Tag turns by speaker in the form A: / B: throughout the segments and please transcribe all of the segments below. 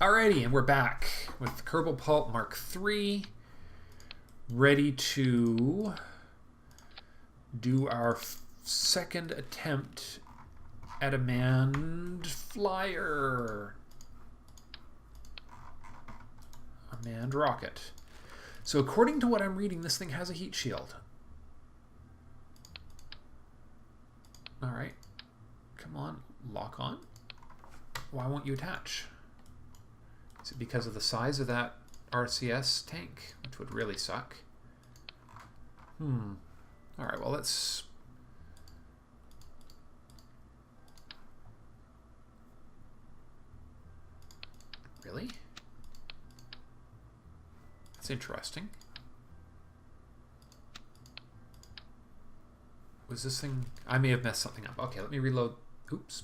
A: Alrighty, and we're back with the Kerbal Pulp Mark III, ready to do our second attempt at a manned flyer. A manned rocket. So according to what I'm reading, this thing has a heat shield. Alright, come on, lock on. Why won't you attach? Is it because of the size of that RCS tank, which would really suck? Alright, well, let's... Really? That's interesting. Was this thing... I may have messed something up. Okay, let me reload. Oops.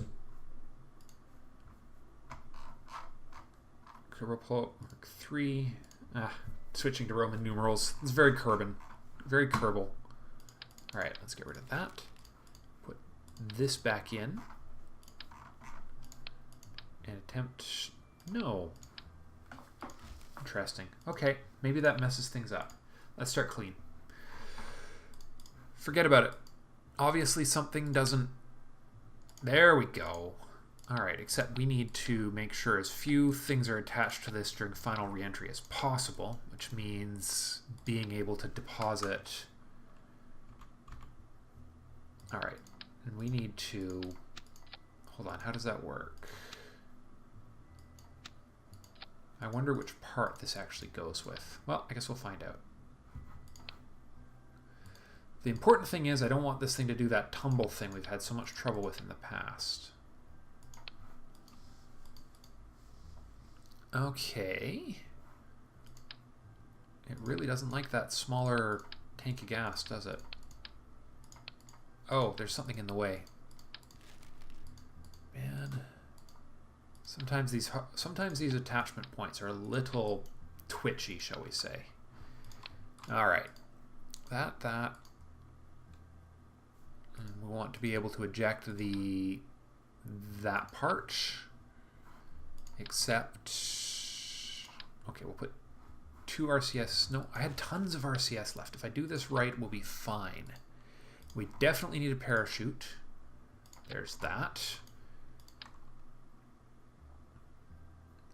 A: Kerbal Pulp Mark III. Switching to Roman numerals. It's very Kerbal. Very Kerbal. Alright, let's get rid of that. Put this back in. And attempt... No. Interesting. Okay, maybe that messes things up. Let's start clean. Forget about it. Obviously something doesn't... There we go. Alright, except we need to make sure as few things are attached to this during final reentry as possible, which means being able to deposit... Alright, and we need to... Hold on, how does that work? I wonder which part this actually goes with. Well, I guess we'll find out. The important thing is I don't want this thing to do that tumble thing we've had so much trouble with in the past. Okay. It really doesn't like that smaller tank of gas, does it? Oh, there's something in the way. Man. Sometimes these attachment points are a little twitchy, shall we say. Alright. That. And we want to be able to eject that part. Except... Okay, we'll put 2 RCS. No, I had tons of RCS left. If I do this right, we'll be fine. We definitely need a parachute. There's that.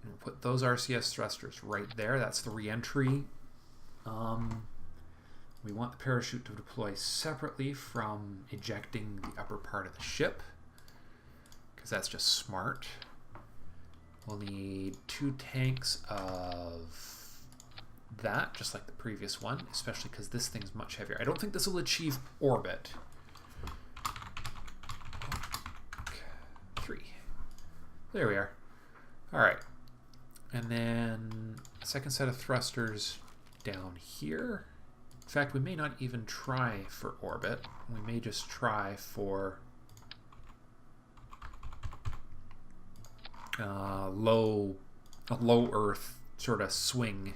A: And we'll put those RCS thrusters right there. That's the re-entry. We want the parachute to deploy separately from ejecting the upper part of the ship, because that's just smart. We'll need 2 tanks of that, just like the previous one, especially because this thing's much heavier. I don't think this will achieve orbit. 3. There we are. Alright. And then a second set of thrusters down here. In fact, we may not even try for orbit. We may just try for a low Earth sort of swing.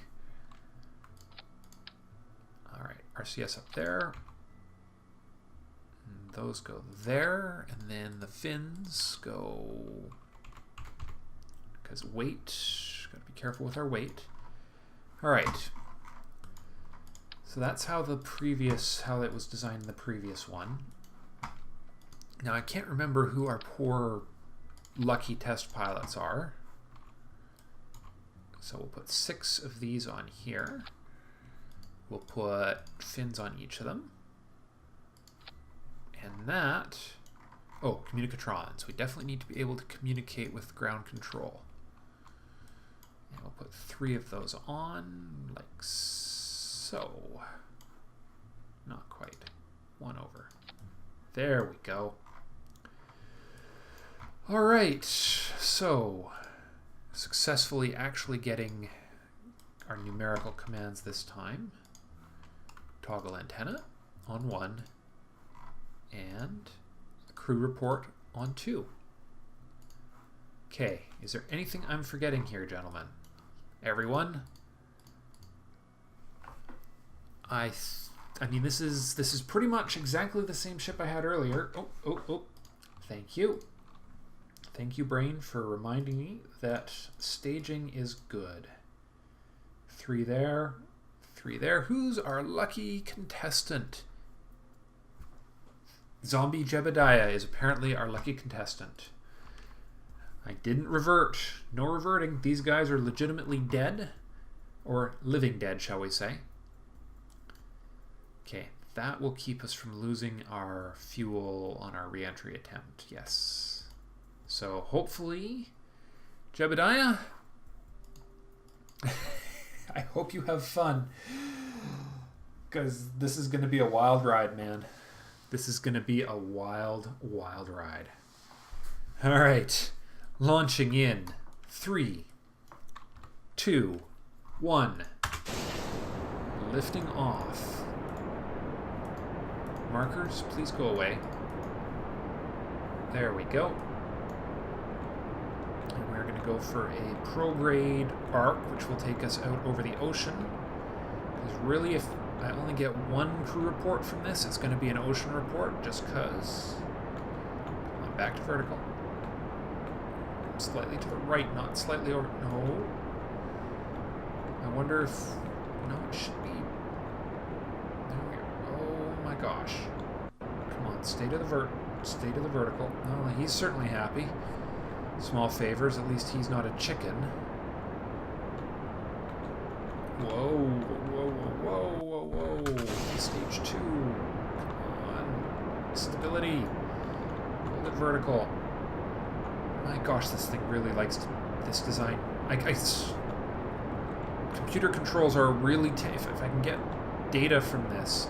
A: Alright, RCS up there. And those go there. And then the fins go... Because weight... Got to be careful with our weight. Alright. So that's how it was designed in the previous one. Now I can't remember who our poor lucky test pilots are. So we'll put 6 of these on here. We'll put fins on each of them. And that... Oh, communicatrons. We definitely need to be able to communicate with ground control. And we'll put 3 of those on, like so. Not quite. 1 over. There we go. Alright, so successfully actually getting our numerical commands this time. Toggle antenna on 1 and a crew report on 2. Okay, is there anything I'm forgetting here, gentlemen? Everyone? I mean, this is pretty much exactly the same ship I had earlier. Oh. Thank you. Thank you, brain, for reminding me that staging is good. 3 there, 3 there. Who's our lucky contestant? Zombie Jebediah is apparently our lucky contestant. I didn't revert. No reverting. These guys are legitimately dead. Or living dead, shall we say. Okay, that will keep us from losing our fuel on our re-entry attempt. Yes. So hopefully, Jebediah, I hope you have fun. Because this is going to be a wild ride, man. This is going to be a wild, wild ride. All right. Launching in 3, 2, 1. Lifting off. Markers, please go away. There we go. And we're going to go for a prograde arc, which will take us out over the ocean. Because really, if I only get one crew report from this, it's going to be an ocean report, just because. Come on, back to vertical. Slightly to the right, not slightly over. No. I wonder if. No, it should be. There we go. Oh my gosh. Come on, stay to the vertical. Oh, he's certainly happy. Small favors. At least he's not a chicken. Whoa, whoa, whoa, whoa, whoa, whoa. Stage 2. Come on. Stability. Hold it vertical. My gosh, this thing really likes this design. Computer controls are really... if I can get data from this,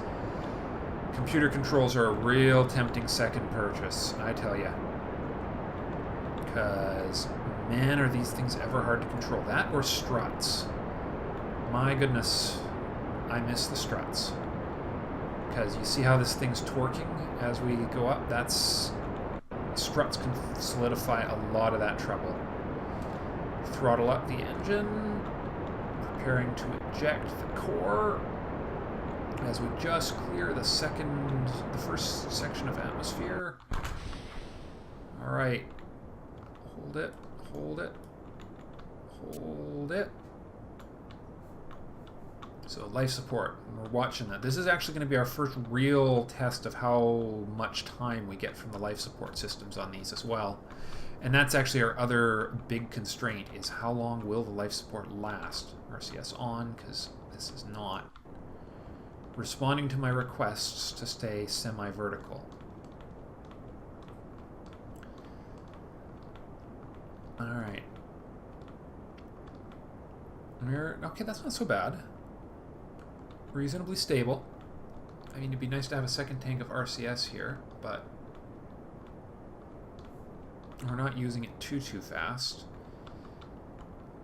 A: computer controls are a real tempting second purchase, I tell you. Because, man, are these things ever hard to control. That or struts. My goodness, I miss the struts. Because you see how this thing's twerking as we go up? That's... struts can solidify a lot of that trouble. Throttle up the engine. Preparing to eject the core. As we just clear the first section of atmosphere. Alright. Hold it. Hold it. Hold it. So life support, we're watching that. This is actually going to be our first real test of how much time we get from the life support systems on these as well. And that's actually our other big constraint, is how long will the life support last? RCS on, because this is not responding to my requests to stay semi-vertical. Alright. Okay, that's not so bad. Reasonably stable. I mean, it'd be nice to have a second tank of RCS here, but we're not using it too we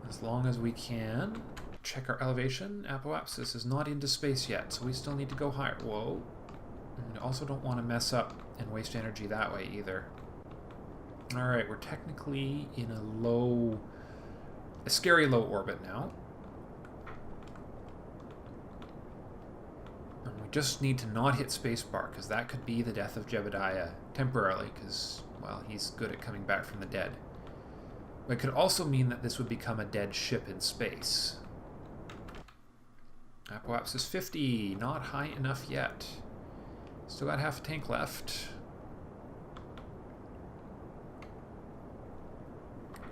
A: as long as we can. Check our elevation. Apoapsis is not into space yet, so we still need to go higher. Whoa. And we also don't want to mess up and waste energy that way either. Alright, we're technically in a scary low orbit now. And we just need to not hit spacebar, because that could be the death of Jebediah temporarily, because, well, he's good at coming back from the dead. But it could also mean that this would become a dead ship in space. Apoapsis 50, not high enough yet. Still got half a tank left.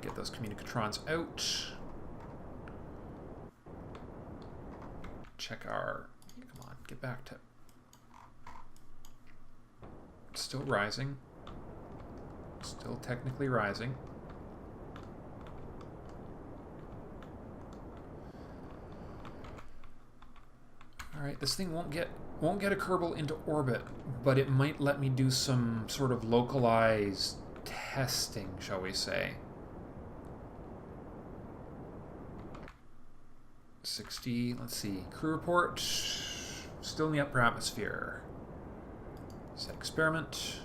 A: Get those communicatrons out. Check our... Come on, get back to... Still rising. Still technically rising. Alright, this thing won't get a Kerbal into orbit, but it might let me do some sort of localized testing, shall we say. 60, let's see. Crew report, still in the upper atmosphere. Set experiment.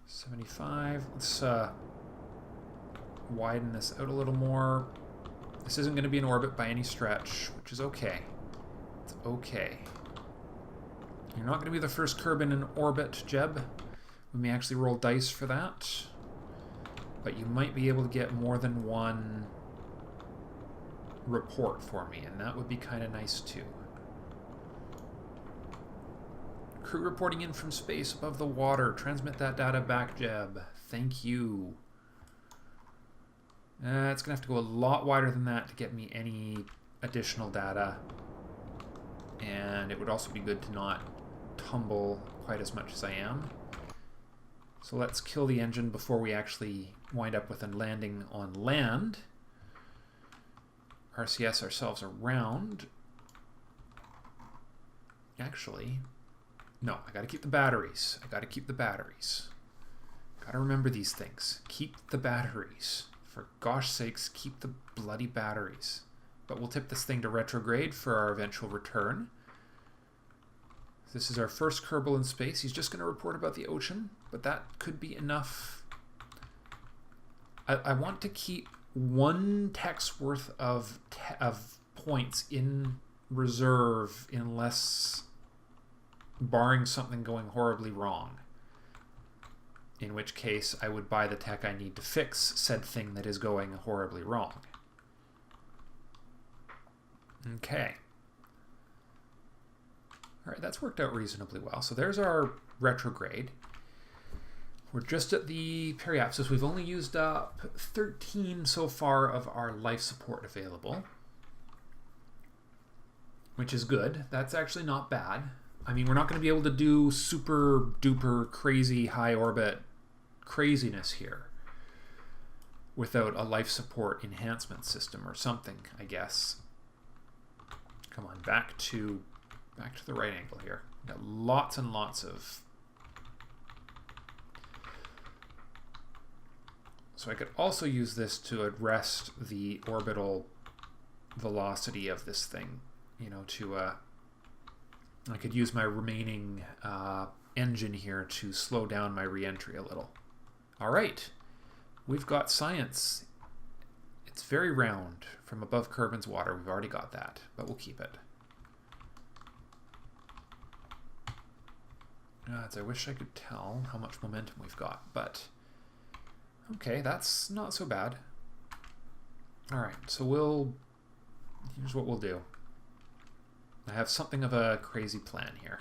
A: 75, let's widen this out a little more. This isn't going to be in orbit by any stretch, which is okay. It's okay. You're not going to be the first Kerbin in orbit, Jeb. We may actually roll dice for that. But you might be able to get more than one report for me, and that would be kind of nice too. Crew reporting in from space above the water. Transmit that data back, Jeb. Thank you. It's going to have to go a lot wider than that to get me any additional data. And it would also be good to not tumble quite as much as I am. So let's kill the engine before we actually wind up with a landing on land. RCS ourselves around. Actually, no, I gotta keep the batteries. I gotta keep the batteries. Gotta remember these things. Keep the batteries. For gosh sakes, keep the bloody batteries. But we'll tip this thing to retrograde for our eventual return. This is our first Kerbal in space. He's just going to report about the ocean, but that could be enough. I want to keep one tech's worth of points in reserve unless barring something going horribly wrong. In which case, I would buy the tech I need to fix said thing that is going horribly wrong. Okay. All right, that's worked out reasonably well. So there's our retrograde. We're just at the periapsis. We've only used up 13 so far of our life support available, which is good. That's actually not bad. I mean, we're not going to be able to do super duper crazy high orbit craziness here without a life support enhancement system or something, I guess. Come on, back to the right angle here. We've got lots and lots of... So I could also use this to arrest the orbital velocity of this thing. You know, to... I could use my remaining engine here to slow down my re-entry a little. All right. We've got science. It's very round from above Kerbin's water. We've already got that, but we'll keep it. I wish I could tell how much momentum we've got, but okay, that's not so bad. All right, so here's what we'll do. I have something of a crazy plan here.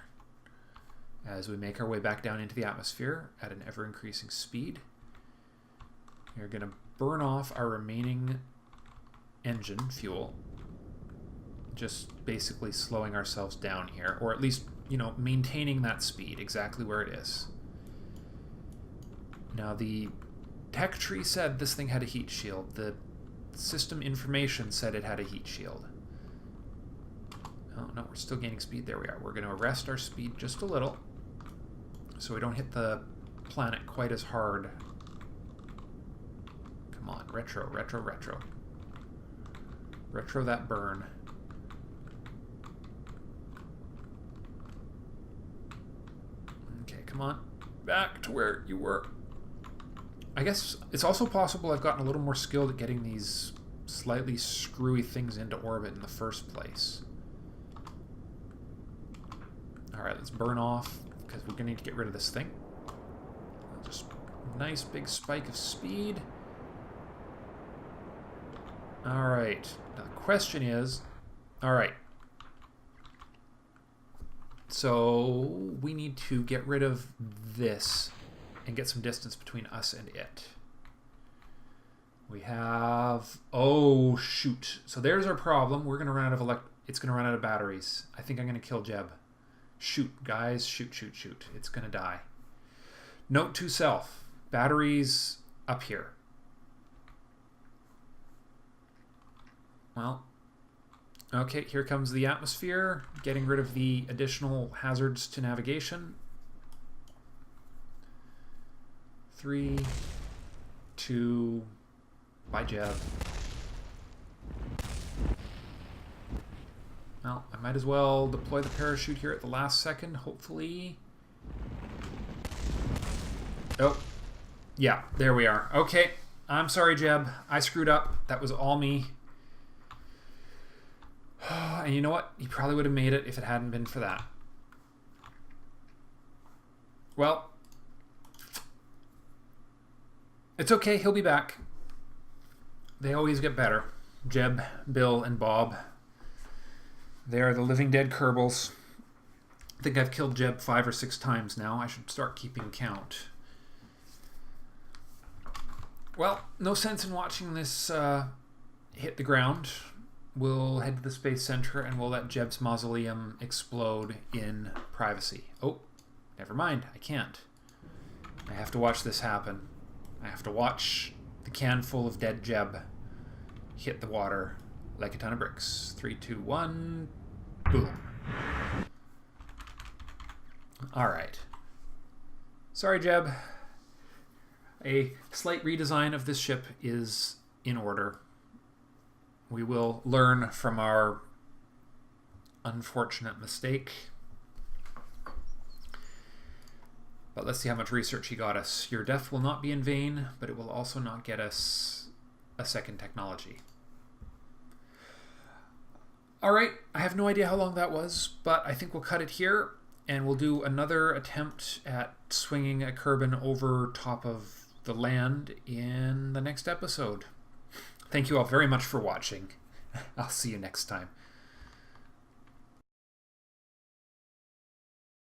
A: As we make our way back down into the atmosphere at an ever-increasing speed, we're going to burn off our remaining engine fuel, just basically slowing ourselves down here, or at least, you know, maintaining that speed exactly where it is. Now, the tech tree said this thing had a heat shield. The system information said it had a heat shield. Oh, no, we're still gaining speed. There we are. We're going to arrest our speed just a little so we don't hit the planet quite as hard. Come on, retro, retro, retro. Retro that burn. Okay, come on. Back to where you were. I guess it's also possible I've gotten a little more skilled at getting these slightly screwy things into orbit in the first place. Alright, let's burn off, because we're going to need to get rid of this thing. Just a nice big spike of speed. Alright, now the question is, alright, so we need to get rid of this and get some distance between us and it. We have, oh shoot, so there's our problem. We're going to run out of it's going to run out of batteries. I think I'm going to kill Jeb. Shoot, guys, shoot, shoot, shoot. It's going to die. Note to self, batteries up here. Well, okay, here comes the atmosphere, getting rid of the additional hazards to navigation. 3, 2, bye, Jeb. Well, I might as well deploy the parachute here at the last second, hopefully. Oh, yeah, there we are. Okay, I'm sorry, Jeb. I screwed up. That was all me. And you know what? He probably would have made it if it hadn't been for that. Well, It's okay, he'll be back. They always get better. Jeb, Bill, and Bob. They are the living dead Kerbals. I think I've killed Jeb 5 or 6 times now. I should start keeping count. Well, no sense in watching this hit the ground. We'll head to the Space Center and we'll let Jeb's mausoleum explode in privacy. Oh, never mind. I can't. I have to watch this happen. I have to watch the can full of dead Jeb hit the water like a ton of bricks. 3, 2, 1, boom. Alright. Sorry, Jeb. A slight redesign of this ship is in order. We will learn from our unfortunate mistake. But let's see how much research he got us. Your death will not be in vain, but it will also not get us a second technology. Alright, I have no idea how long that was, but I think we'll cut it here, and we'll do another attempt at swinging a Kerbin over top of the land in the next episode. Thank you all very much for watching. I'll see you next time.